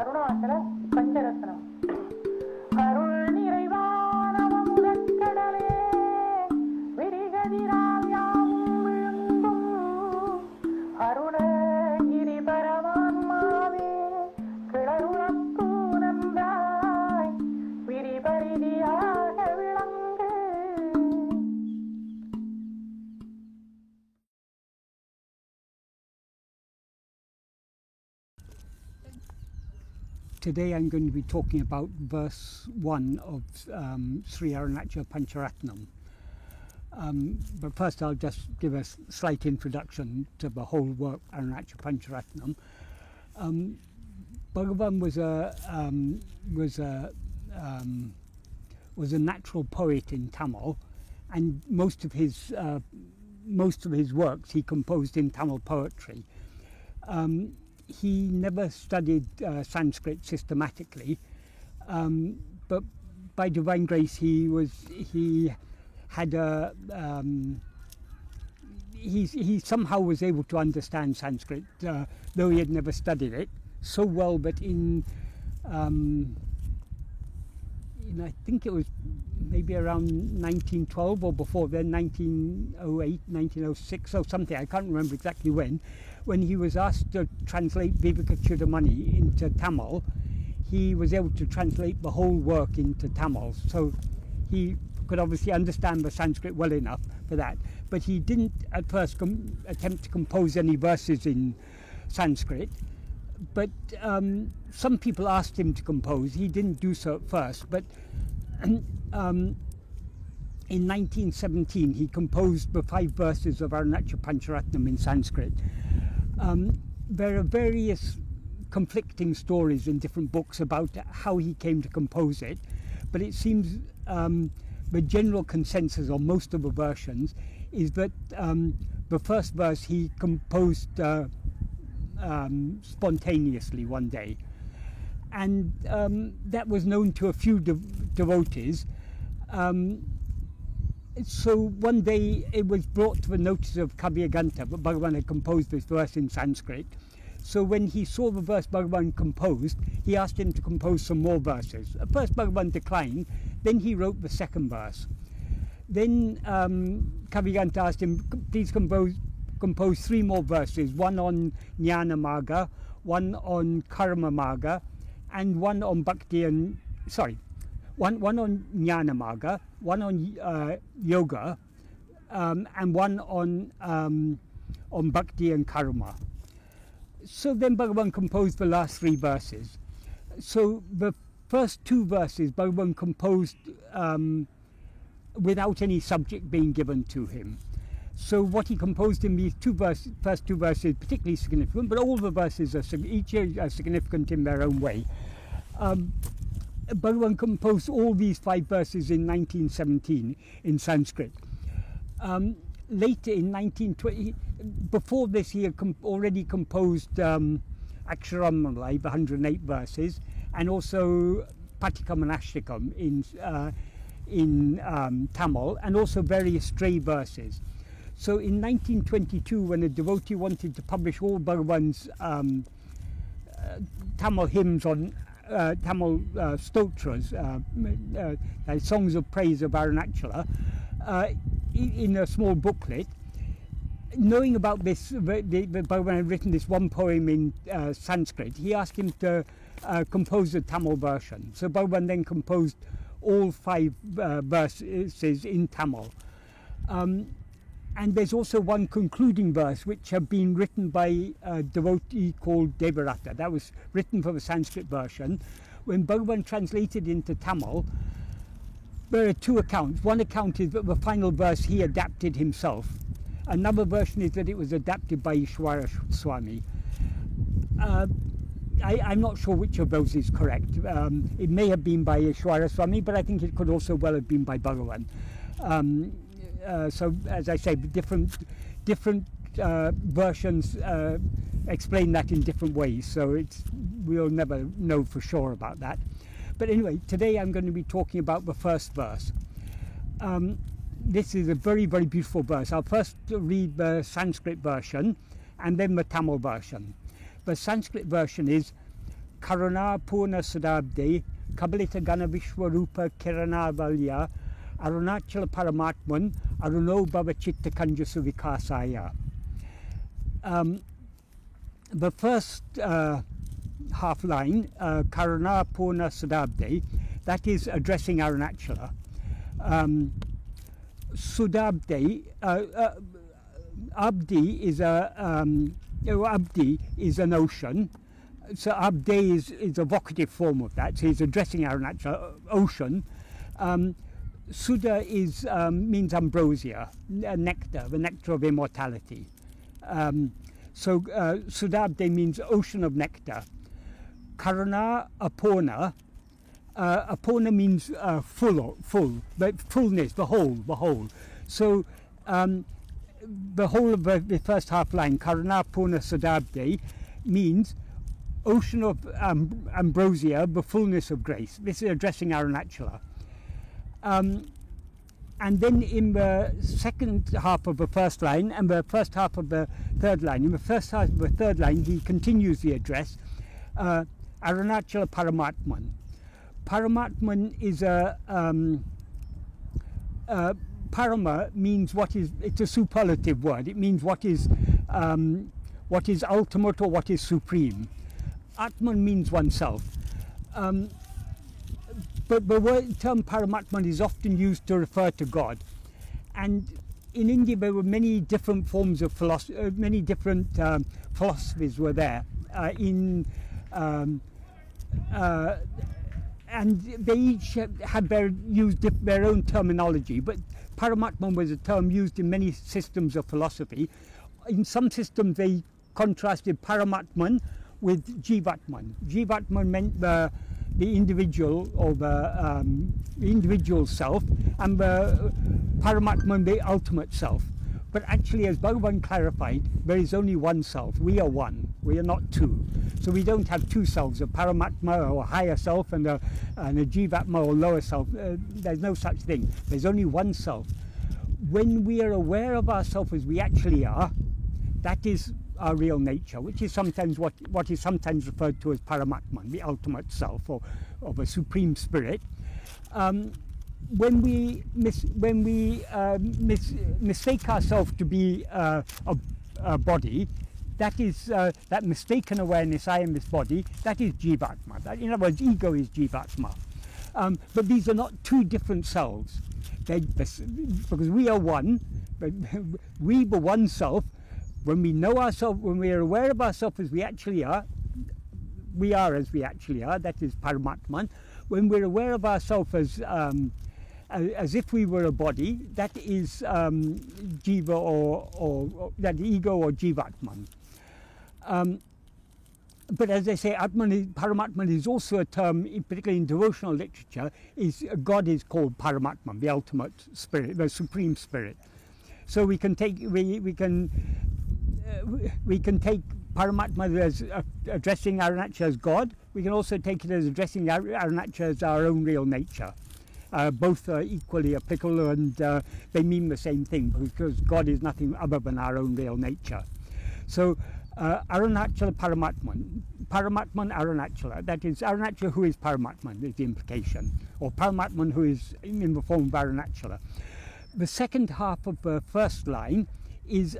Arunachala Pañcaratnam. Arul niraivaana mudakadale virigadiral yaavum vilungum arunagiri paramātmāve kilarulattu nandrai viriparidiyaga vilangu. Today I'm going to be talking about verse 1 of Śrī Aruṇācala Pañcaratnam. But first I'll just give a slight introduction to the whole work, Arunachala Pañcaratnam. Bhagavan was a natural poet in Tamil, and most of his works he composed in Tamil poetry. He never studied Sanskrit systematically, but by divine grace he somehow was able to understand Sanskrit, though he had never studied it so well that in I think it was maybe around 1912 or before then, 1908, 1906 or something, I can't remember exactly when he was asked to translate Vivēka-Chudamani into Tamil, he was able to translate the whole work into Tamil. So he could obviously understand the Sanskrit well enough for that, but he didn't at first attempt to compose any verses in Sanskrit. But some people asked him to compose. He didn't do so at first, but in 1917 he composed the 5 verses of Arunachala Pañcaratnam in Sanskrit. There are various conflicting stories in different books about how he came to compose it, but it seems the general consensus on most of the versions is that the first verse he composed spontaneously one day, and that was known to a few devotees. So one day it was brought to the notice of Kabalitaghana that Bhagavan had composed this verse in Sanskrit. So when he saw the verse Bhagavan composed, he asked him to compose some more verses. At first Bhagavan declined, then he wrote the second verse. Then Kabalitaghana asked him, please compose 3 more verses, one on Jnana Marga, one on Karma Marga, and one on Bhakti and, one on Jnana Marga, one on Yoga, and one on Bhakti and Karma. So then Bhagavan composed the last 3 verses. So the first 2 verses Bhagavan composed without any subject being given to him. So what he composed in these first 2 verses particularly significant, but all the verses are each are significant in their own way. Bhagavan composed all these 5 verses in 1917 in Sanskrit. Later in 1920, before this he had already composed Aksharammalai, the 108 verses, and also Patikamanaśtikam in Tamil, and also various stray verses. So in 1922, when a devotee wanted to publish all Bhagavan's Tamil hymns on Tamil stotras, songs of praise of Arunachala, in a small booklet, knowing about this, that Bhagavan had written this one poem in Sanskrit, he asked him to compose a Tamil version. So Bhagavan then composed all 5 verses in Tamil. And there's also one concluding verse which had been written by a devotee called Devarata. That was written for the Sanskrit version. When Bhagavan translated into Tamil, there are 2 accounts. One account is that the final verse he adapted himself. Another version is that it was adapted by Swami. I'm not sure which of those is correct. It may have been by Swami, but I think it could also well have been by Bhagavan. So, as I say, different versions explain that in different ways, so we'll never know for sure about that. But anyway, today I'm going to be talking about the first verse. This is a very, very beautiful verse. I'll first read the Sanskrit version and then the Tamil version. The Sanskrit version is karuṇāpūrṇa sudhābdhē, kabalitaghana viśvarūpa kiraṇāvalyā, Arunachala paramātman, aruṇō bhava cittakañja suvikāsāya. The first half line, karuṇāpūrṇa sudhābdhē, that is addressing Arunachala. Sudhābdhē, abdhē is an ocean. So abdhē is a vocative form of that. So he's addressing Arunachala, ocean. Sudhā means ambrosia, nectar, the nectar of immortality. Sudhābdhē means ocean of nectar. Karuṇāpūrṇa, apuṇa means full, but fullness, the whole. So the whole of the first half line, karuṇāpūrṇa sudhābdhē, means ocean of ambrosia, the fullness of grace. This is addressing Arunachala. And then in the second half of the first line and the first half of the third line, in the first half of the third line, he continues the address, Arunachala paramātman. Paramātman is parama means what is, it's a superlative word. It means what is ultimate or what is supreme. Atman means oneself. But the term paramātman is often used to refer to God. And in India there were many different forms of philosophy, many different philosophies were there. And they each had used their own terminology, but paramātman was a term used in many systems of philosophy. In some systems they contrasted paramātman with jivatman. Jivatman meant the individual or the individual self, and the paramātman the ultimate self. But actually, as Bhagavan clarified, there is only one self. We are one. We are not two. So we don't have two selves, a paramātma or higher self and a jivatma or lower self. There's no such thing. There's only one self. When we are aware of ourselves as we actually are, that is our real nature, which is sometimes what is sometimes referred to as paramātman, the ultimate self, or of a supreme spirit. When we mistake ourselves to be a body, that is that mistaken awareness, I am this body, that is jivatma. In other words, ego is jivatma. But these are not two different selves. Because we are one, but we, the one self, when we know ourselves, when we are aware of ourselves as we actually are, we are as we actually are, that is paramātman. When we're aware of ourselves as if we were a body, that is jiva or that ego or jivatman. But as I say, paramātman is also a term, particularly in devotional literature, God is called paramātman, the ultimate spirit, the supreme spirit. So we can take paramātman as addressing Arunachala as God. We can also take it as addressing Arunachala as our own real nature. Both are equally applicable, and they mean the same thing, because God is nothing other than our own real nature. So Arunachala paramātman, Arunachala, that is Arunachala who is paramātman is the implication, or paramātman who is in the form of Arunachala. The second half of the first line is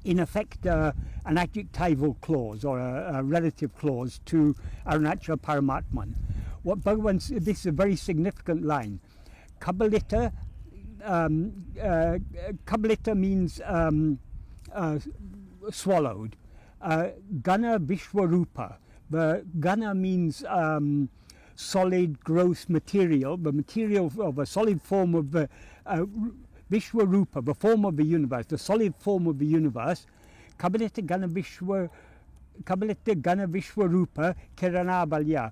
in effect an adjectival clause or a relative clause to Arunachala paramātman. What Bhagavan, this is a very significant line. Kabalita means swallowed. Gana viśvarūpa. The gana means solid, gross material, the material of a solid form of the viśvarūpa, the form of the universe, the solid form of the universe. Kabalitaghana viśvarūpa kiraṇāvalyā.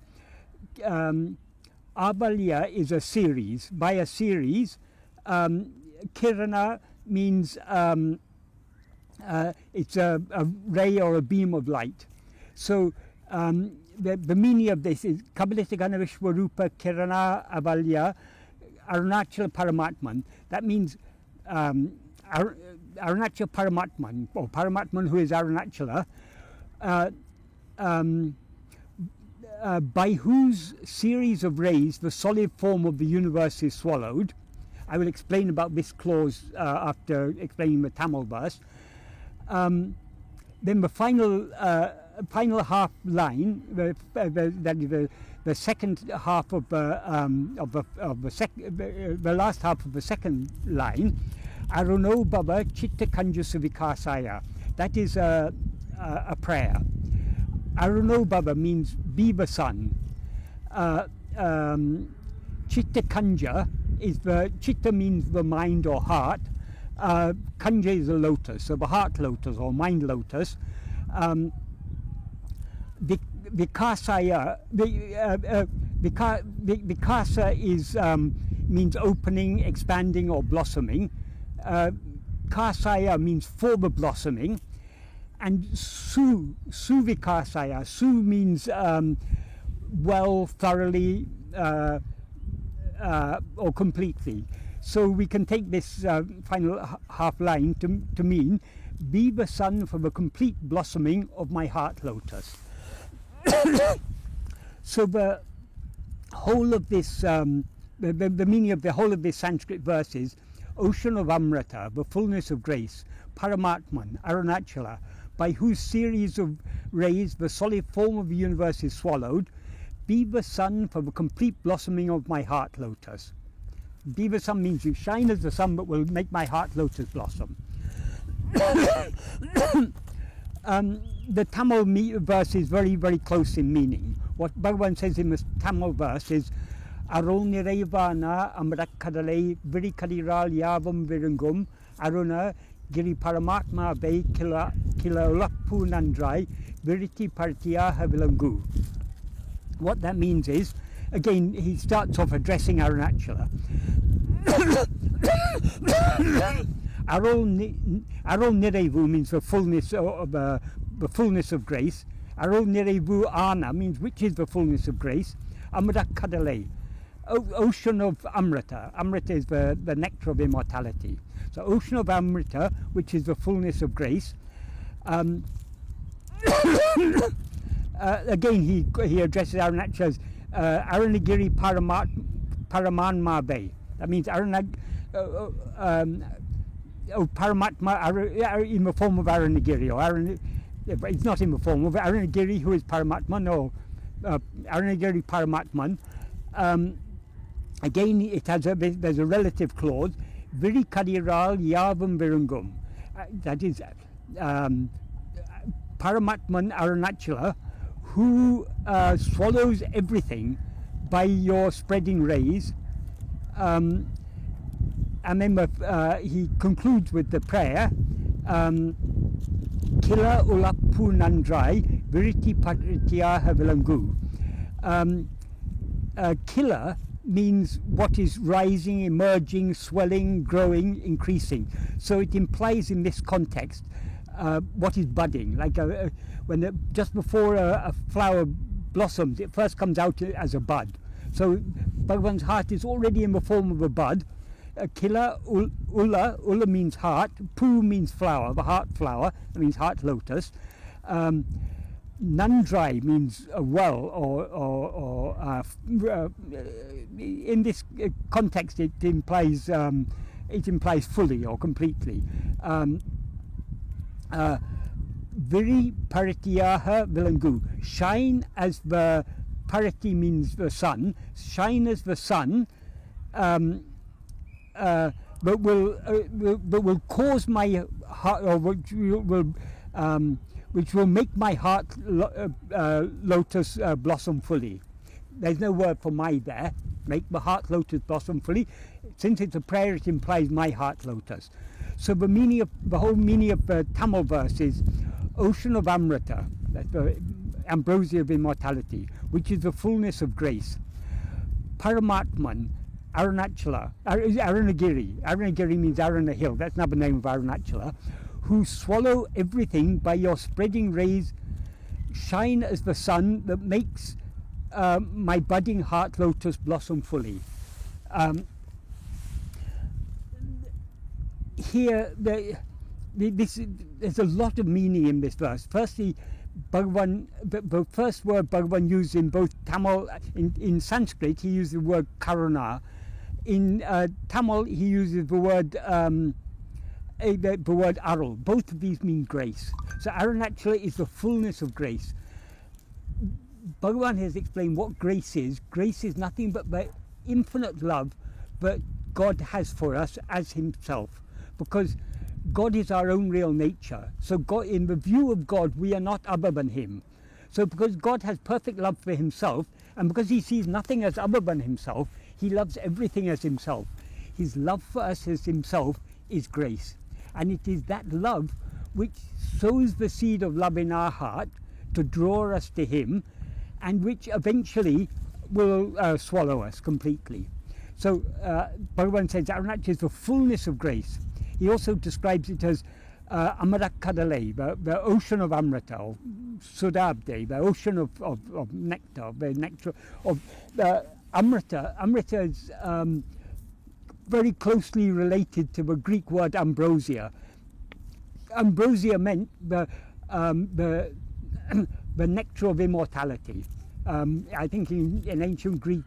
Āvalyā is a series. By a series, kiraṇa means it's a ray or a beam of light. So the meaning of this is kabalitaghana viśvarūpa kiraṇāvalyā Arunachala paramātman. That means Arunachala paramātman, or paramātman who is Arunachala, by whose series of rays the solid form of the universe is swallowed. I will explain about this clause after explaining the Tamil verse. Then the final half line, the second half of the last half of the second line, aruṇō bhava cittakañja suvikāsāya. That is a prayer. Aruṇō bhava means be the sun. Cittakañja is citta means the mind or heart. Kañja is a lotus, so the heart lotus or mind lotus. Vikāsāya, vikāsa is means opening, expanding, or blossoming. Kāsāya means for the blossoming, and suvikāsāya. Su means well, thoroughly, or completely. So we can take this final half line to mean, be the sun for the complete blossoming of my heart lotus. So the whole of this, the meaning of the whole of this Sanskrit verse is, ocean of Amrita, the fullness of grace, paramātman, Arunachala, by whose series of rays the solid form of the universe is swallowed, be the sun for the complete blossoming of my heart lotus. Be the sun means you shine as the sun, but will make my heart lotus blossom. The Tamil verse is very, very close in meaning. What Bhagavan says in the Tamil verse is, Arunirevana amrakadale virikadiral virungum aruna giri paramātman abdhē kilaulapūnandrai viriti partiyaha vilangu. What that means is, again, he starts off addressing Arunachala. Arunnirevu means the fullness of grace. Arunnirevu ana means which is the fullness of grace. Amrakadale, ocean of Amrita. Amrita is the nectar of immortality. So ocean of Amrita, which is the fullness of grace. Again, he addresses Arunachala as Arunagiri paramātman. That means Paramatma in the form of Arunagiri, or it's not in the form of Arunagiri, who is Paramatman, or Arunagiri Paramatman. Again, it has there's a relative clause, Virikadiral Yavam Virungum. That is Paramatman Arunachala, who swallows everything by your spreading rays. And then he concludes with the prayer, Kila ulapūnandrai viriti partiyaha vilangu. Kila means what is rising, emerging, swelling, growing, increasing. So it implies in this context what is budding. Like just before a flower blossoms, it first comes out as a bud. So Bhagavan's heart is already in the form of a bud. Kila ulla means heart, pu means flower, the heart flower, that means heart lotus. Nandrai means a well, or in this context it implies fully or completely. Viri paritiyaha vilangu, shine as the pariti means the sun, shine as the sun, but will cause my heart, or which will make my heart lotus blossom fully. There's no word for my there. Make my heart lotus blossom fully. Since it's a prayer, it implies my heart lotus. So the whole meaning of the Tamil verse is ocean of Amrita, that's the ambrosia of immortality, which is the fullness of grace. Paramātman, Arunachala, Arunagiri. Arunagiri means Aruna hill. That's not the name of Arunachala. Who swallow everything by your spreading rays, shine as the sun that makes my budding heart lotus blossom fully. Here, there's a lot of meaning in this verse. Firstly, Bhagavan, the first word Bhagavan used in both Tamil, in Sanskrit he used the word karuṇā. In Tamil he uses the word aru. Both of these mean grace. So Arunachala is the fullness of grace. Bhagavan has explained what grace is. Grace is nothing but the infinite love that God has for us as himself, because God is our own real nature. So God, in the view of God, we are not other than him. So because God has perfect love for himself, and because he sees nothing as other than himself, he loves everything as himself. His love for us as himself is grace. And it is that love which sows the seed of love in our heart to draw us to him, and which eventually will swallow us completely. So Bhagavan says Arunachala is the fullness of grace. He also describes it as Amarakadale, the ocean of Amrita, or sudhābdhē, the ocean of nectar, the nectar of Amrita. Amrita is very closely related to the Greek word ambrosia. Ambrosia meant the nectar of immortality. I think in ancient Greek,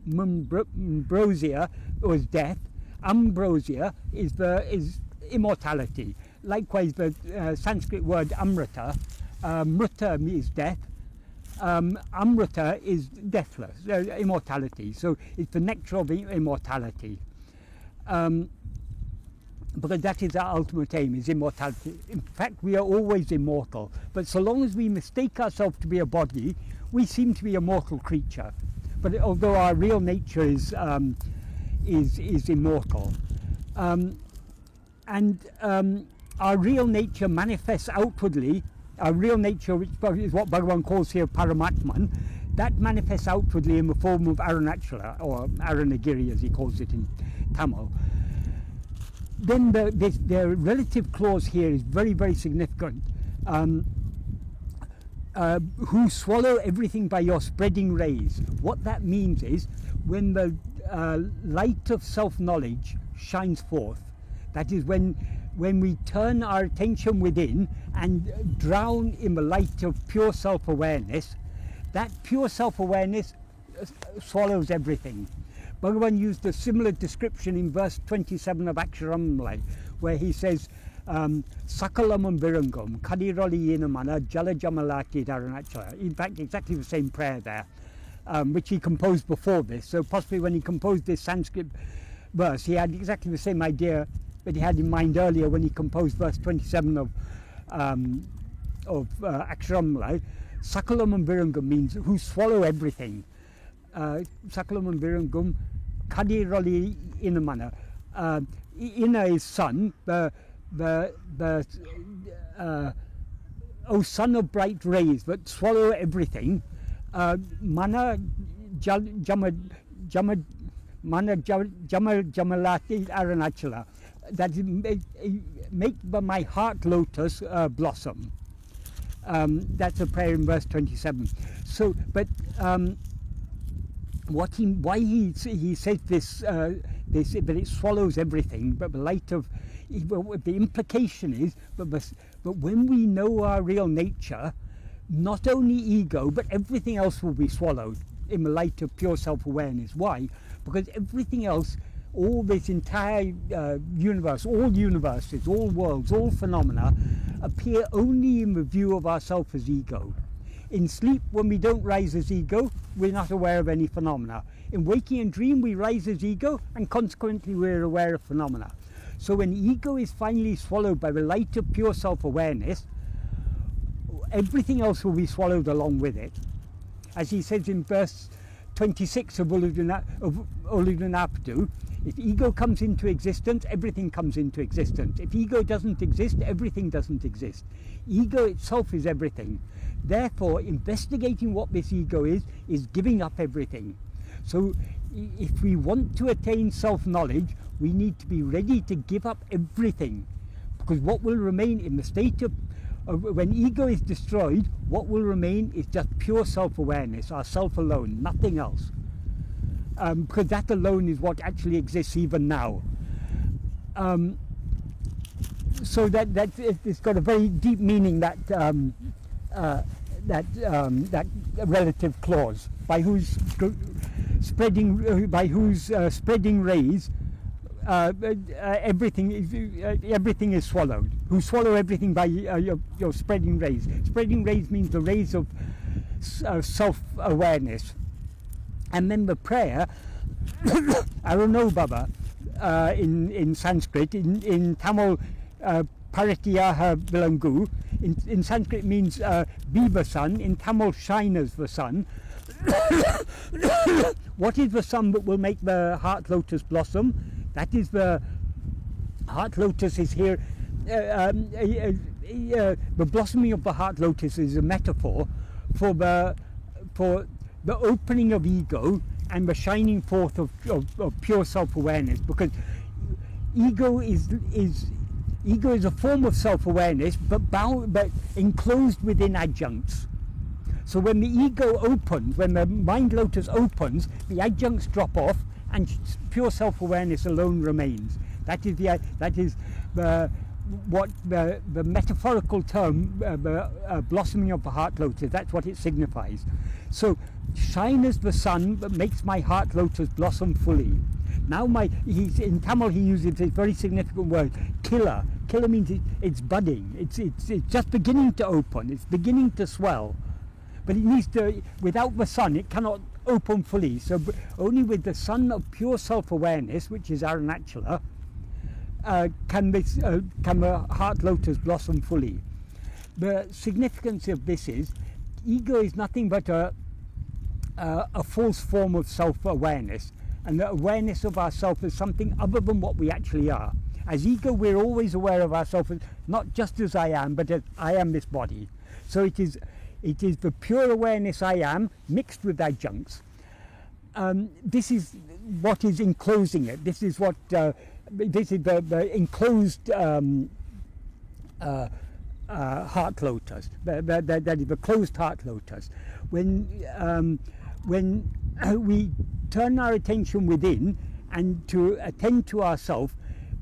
ambrosia was death. Ambrosia is immortality. Likewise, the Sanskrit word amrita, mrita means death. Amrita is deathless, immortality. So it's the nectar of immortality. Because that is our ultimate aim, is immortality. In fact, we are always immortal. But so long as we mistake ourselves to be a body, we seem to be a mortal creature. But although our real nature is immortal, our real nature manifests outwardly. Our real nature, which is what Bhagavan calls here paramātman, that manifests outwardly in the form of Arunachala, or Arunagiri as he calls it in Tamil. Then the relative clause here is very, very significant. Who swallow everything by your spreading rays. What that means is, when the light of self-knowledge shines forth, that is when we turn our attention within and drown in the light of pure self-awareness, that pure self-awareness swallows everything. Bhagavan used a similar description in verse 27 of Aksharamla, where he says, Sakalamam virangam, kadiroli yenamana, jalajamalati darunachala. In fact, exactly the same prayer there, which he composed before this. So possibly when he composed this Sanskrit verse, he had exactly the same idea that he had in mind earlier when he composed verse 27 of Aksharamla. Sakalamam virangam means who swallow everything. Sakalamam virangam, kadiroli yenamana. Inna is sun, O son of bright rays that swallow everything. Mana jamalati Arunachala, that is, make my heart-lotus blossom. That's a prayer in verse 27. So, but why he says this, that it swallows everything, but the light of, the implication is, but when we know our real nature, not only ego, but everything else will be swallowed in the light of pure self-awareness. Why? Because everything else, all this entire universe, all universes, all worlds, all phenomena, appear only in the view of ourself as ego. In sleep, when we don't rise as ego, we're not aware of any phenomena. In waking and dream, we rise as ego, and consequently we're aware of phenomena. So when ego is finally swallowed by the light of pure self-awareness, everything else will be swallowed along with it. As he says in verse 26 of Uludunapadu, if ego comes into existence, everything comes into existence. If ego doesn't exist, everything doesn't exist. Ego itself is everything. Therefore, investigating what this ego is giving up everything. So if we want to attain self-knowledge, we need to be ready to give up everything. Because what will remain in the state of when ego is destroyed, what will remain is just pure self-awareness, our self alone, nothing else. Because that alone is what actually exists even now. So it's got a very deep meaning, that that relative clause, by whose spreading rays everything is swallowed. Who swallow everything by your spreading rays. Spreading rays means the rays of self-awareness. And then the prayer, aruṇō bhava, in Sanskrit, in Tamil, paratyaha vilangu. In Sanskrit means be the sun. In Tamil, shine as the sun. What is the sun that will make the heart lotus blossom? That is the heart lotus is here. The blossoming of the heart lotus is a metaphor for the opening of ego and the shining forth of pure self-awareness, because ego is a form of self-awareness, but enclosed within adjuncts. So when the ego opens, when the mind lotus opens, the adjuncts drop off, and pure self-awareness alone remains. That is the metaphorical term, blossoming of the heart lotus. That's what it signifies. So, shine as the sun that makes my heart lotus blossom fully. Now in Tamil he uses a very significant word, kila. Kila means it's budding. It's just beginning to open. It's beginning to swell. But it needs to, without the sun, it cannot open fully. So only with the sun of pure self-awareness, which is Arunachala, can the heart lotus blossom fully. The significance of this is, ego is nothing but a false form of self-awareness, and the awareness of ourself is something other than what we actually are. As ego, we're always aware of ourselves, not just as I am, but as I am this body. So it is the pure awareness I am, mixed with adjuncts. This is what is enclosing it. This is what this is the enclosed heart lotus. That is the closed heart lotus. When we turn our attention within and to attend to ourselves,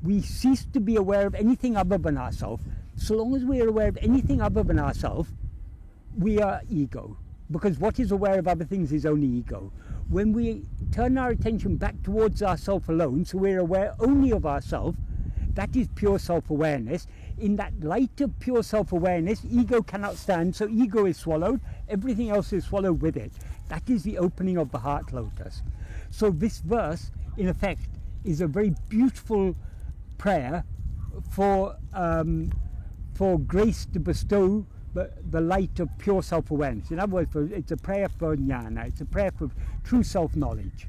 we cease to be aware of anything other than ourselves. So long as we are aware of anything other than ourselves, we are ego, because what is aware of other things is only ego. When we turn our attention back towards ourself alone, so we're aware only of ourself, that is pure self-awareness. In that light of pure self-awareness, ego cannot stand, so ego is swallowed, everything else is swallowed with it. That is the opening of the heart lotus. So this verse, in effect, is a very beautiful prayer for grace to bestow the light of pure self-awareness. In other words, it's a prayer for jnana, it's a prayer for true self-knowledge.